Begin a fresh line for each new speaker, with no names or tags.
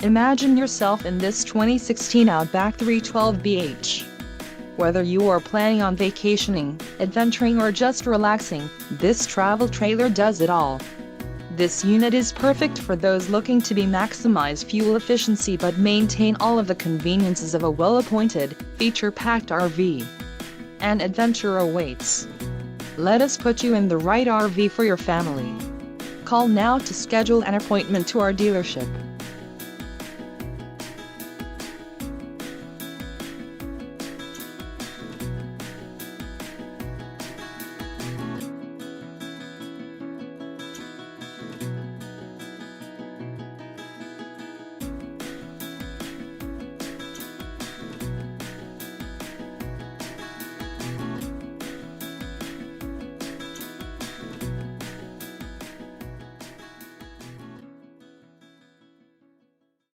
Imagine yourself in this 2016 Outback 312BH. Whether you are planning on vacationing, adventuring or just relaxing, this travel trailer does it all. This unit is perfect for those looking to maximize fuel efficiency but maintain all of the conveniences of a well-appointed, feature-packed RV. An adventure awaits. Let us put you in the right RV for your family. Call now to schedule an appointment to our dealership.